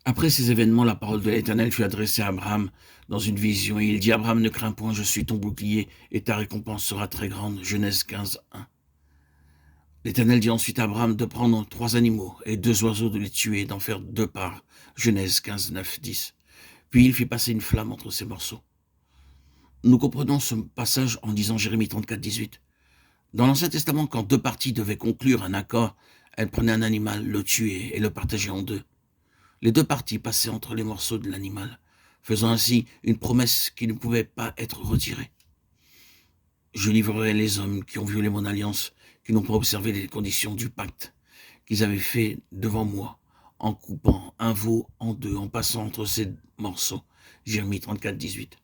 Après ces événements, la parole de l'Éternel fut adressée à Abraham dans une vision, et il dit: Abraham, ne crains point, je suis ton bouclier, et ta récompense sera très grande. Genèse 15, 1. L'Éternel dit ensuite à Abraham de prendre 3 animaux et 2 oiseaux, de les tuer et d'en faire 2 parts. Genèse 15, 9, 10. Puis il fit passer une flamme entre ces morceaux. Nous comprenons ce passage en lisant Jérémie 34, 18. Dans l'Ancien Testament, quand 2 parties devaient conclure un accord, elles prenaient un animal, le tuaient et le partageaient en 2. Les 2 parties passaient entre les morceaux de l'animal, faisant ainsi une promesse qui ne pouvait pas être retirée. Je livrerai les hommes qui ont violé mon alliance, qui n'ont pas observé les conditions du pacte qu'ils avaient fait devant moi, en coupant un veau en 2, en passant entre ces morceaux. Jérémie 34, 18.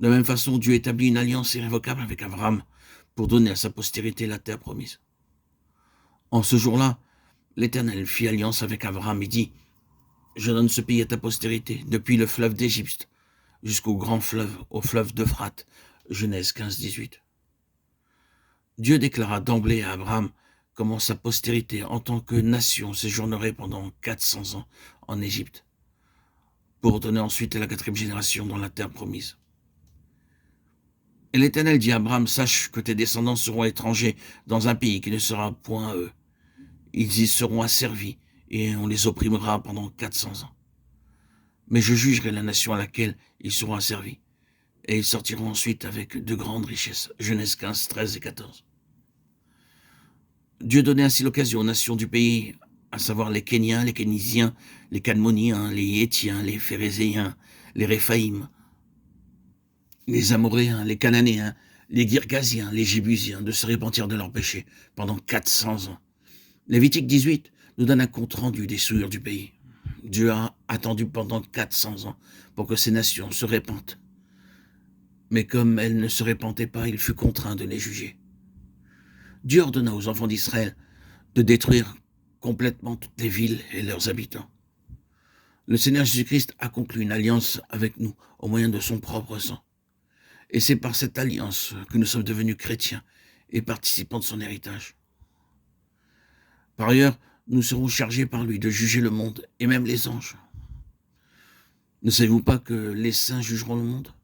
De la même façon, Dieu établit une alliance irrévocable avec Abraham pour donner à sa postérité la terre promise. En ce jour-là, l'Éternel fit alliance avec Abraham et dit: je donne ce pays à ta postérité, depuis le fleuve d'Égypte jusqu'au grand fleuve, au fleuve d'Euphrate. Genèse 15, 18. Dieu déclara d'emblée à Abraham comment sa postérité en tant que nation séjournerait pendant 400 ans en Égypte, pour donner ensuite à la 4e génération dans la terre promise. Et l'Éternel dit à Abraham: sache que tes descendants seront étrangers dans un pays qui ne sera point à eux. Ils y seront asservis et on les opprimera pendant 400 ans. Mais je jugerai la nation à laquelle ils seront asservis, et ils sortiront ensuite avec de grandes richesses. Genèse 15, 13 et 14. Dieu donnait ainsi l'occasion aux nations du pays, à savoir les Kéniens, les Kénisiens, les Cadmoniens, les Hétiens, les Phérézéens, les Réphaïm, les Amoréens, les Cananéens, les Girgasiens, les Jébusiens, de se repentir de leurs péchés pendant 400 ans. Lévitique 18 nous donne un compte-rendu des souillures du pays. Dieu a attendu pendant 400 ans pour que ces nations se repentent. Mais comme elles ne se repentaient pas, il fut contraint de les juger. Dieu ordonna aux enfants d'Israël de détruire complètement toutes les villes et leurs habitants. Le Seigneur Jésus-Christ a conclu une alliance avec nous au moyen de son propre sang. Et c'est par cette alliance que nous sommes devenus chrétiens et participants de son héritage. Par ailleurs, nous serons chargés par lui de juger le monde et même les anges. Ne savez-vous pas que les saints jugeront le monde?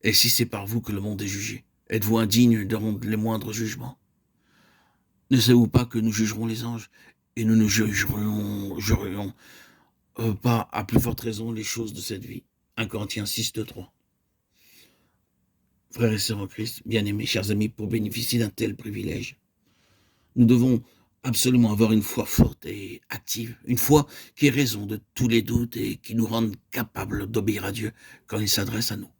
Et si c'est par vous que le monde est jugé, êtes-vous indigne de rendre les moindres jugements? Ne savez-vous pas que nous jugerons les anges et nous ne jugerions pas à plus forte raison les choses de cette vie? 1 Corinthiens 6, 2, 3. Frères et sœurs en Christ, bien-aimés, chers amis, pour bénéficier d'un tel privilège, nous devons absolument avoir une foi forte et active, une foi qui ait raison de tous les doutes et qui nous rende capables d'obéir à Dieu quand il s'adresse à nous.